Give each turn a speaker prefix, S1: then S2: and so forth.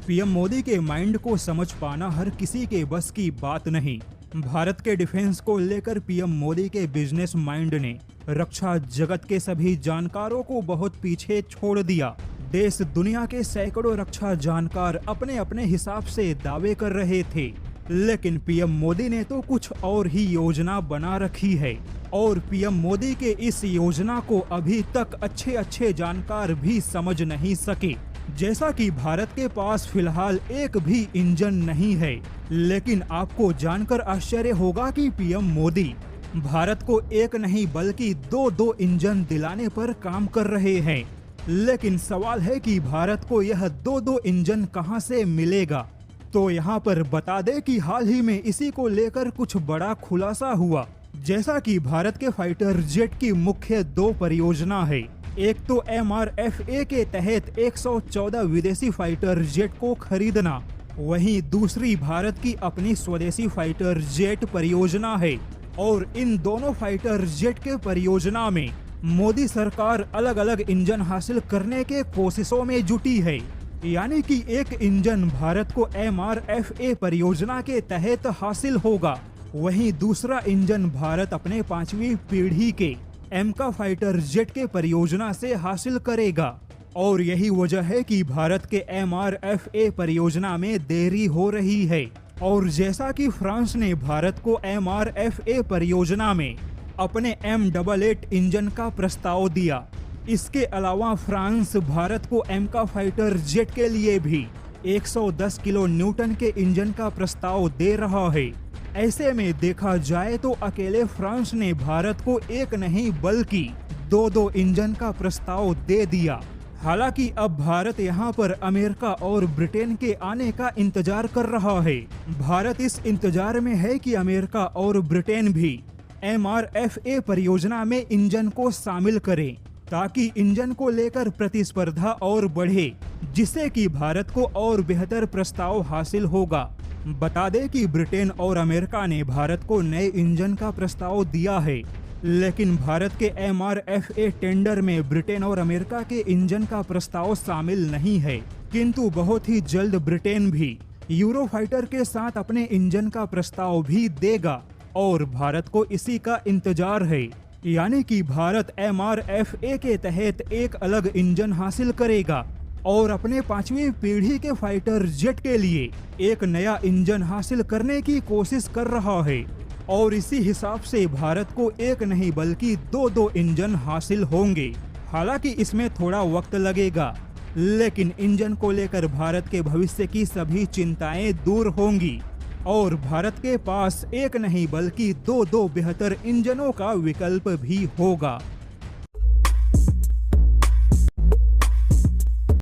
S1: PM Modi के mind को समझ पाना हर किसी के बस की बात नहीं। भारत के डिफेंस को लेकर पीएम मोदी के बिजनेस माइंड ने रक्षा जगत के सभी जानकारों को बहुत पीछे छोड़ दिया। देश दुनिया के सैकड़ों रक्षा जानकार अपने अपने हिसाब से दावे कर रहे थे, लेकिन पीएम मोदी ने तो कुछ और ही योजना बना रखी है और पीएम मोदी के इस योजना को अभी तक अच्छे जानकार भी समझ नहीं सके। जैसा कि भारत के पास फिलहाल एक भी इंजन नहीं है, लेकिन आपको जानकर आश्चर्य होगा कि पीएम मोदी भारत को एक नहीं बल्कि दो इंजन दिलाने पर काम कर रहे हैं। लेकिन सवाल है कि भारत को यह दो इंजन कहां से मिलेगा। तो यहां पर बता दें कि हाल ही में इसी को लेकर कुछ बड़ा खुलासा हुआ। जैसा कि भारत के फाइटर जेट की मुख्य दो परियोजना है, एक तो MRFA के तहत 114 विदेशी फाइटर जेट को खरीदना, वहीं दूसरी भारत की अपनी स्वदेशी फाइटर जेट परियोजना है। और इन दोनों फाइटर जेट के परियोजना में मोदी सरकार अलग अलग इंजन हासिल करने के कोशिशों में जुटी है। यानी कि एक इंजन भारत को MRFA परियोजना के तहत हासिल होगा, वहीं दूसरा इंजन भारत अपने 5वीं पीढ़ी के एमका फाइटर जेट के परियोजना से हासिल करेगा। और यही वजह है कि भारत के MRFA परियोजना में देरी हो रही है। और जैसा कि फ्रांस ने भारत को MRFA परियोजना में अपने M88 इंजन का प्रस्ताव दिया, इसके अलावा फ्रांस भारत को एमका फाइटर जेट के लिए भी 110 किलो न्यूटन के इंजन का प्रस्ताव दे रहा है। ऐसे में देखा जाए तो अकेले फ्रांस ने भारत को एक नहीं बल्कि दो इंजन का प्रस्ताव दे दिया। हालांकि अब भारत यहां पर अमेरिका और ब्रिटेन के आने का इंतजार कर रहा है। भारत इस इंतजार में है कि अमेरिका और ब्रिटेन भी MRFA परियोजना में इंजन को शामिल करें, ताकि इंजन को लेकर प्रतिस्पर्धा और बढ़े, जिससे कि भारत को और बेहतर प्रस्ताव हासिल होगा। बता दें कि ब्रिटेन और अमेरिका ने भारत को नए इंजन का प्रस्ताव दिया है, लेकिन भारत के MRFA टेंडर में ब्रिटेन और अमेरिका के इंजन का प्रस्ताव शामिल नहीं है। किंतु बहुत ही जल्द ब्रिटेन भी यूरोफाइटर के साथ अपने इंजन का प्रस्ताव भी देगा और भारत को इसी का इंतजार है। यानी कि भारत MRFA के तहत एक अलग इंजन हासिल करेगा और अपने 5वीं पीढ़ी के फाइटर जेट के लिए एक नया इंजन हासिल करने की कोशिश कर रहा है। और इसी हिसाब से भारत को एक नहीं बल्कि दो इंजन हासिल होंगे। हालांकि इसमें थोड़ा वक्त लगेगा, लेकिन इंजन को लेकर भारत के भविष्य की सभी चिंताएं दूर होंगी और भारत के पास एक नहीं बल्कि दो बेहतर इंजनों का विकल्प भी होगा।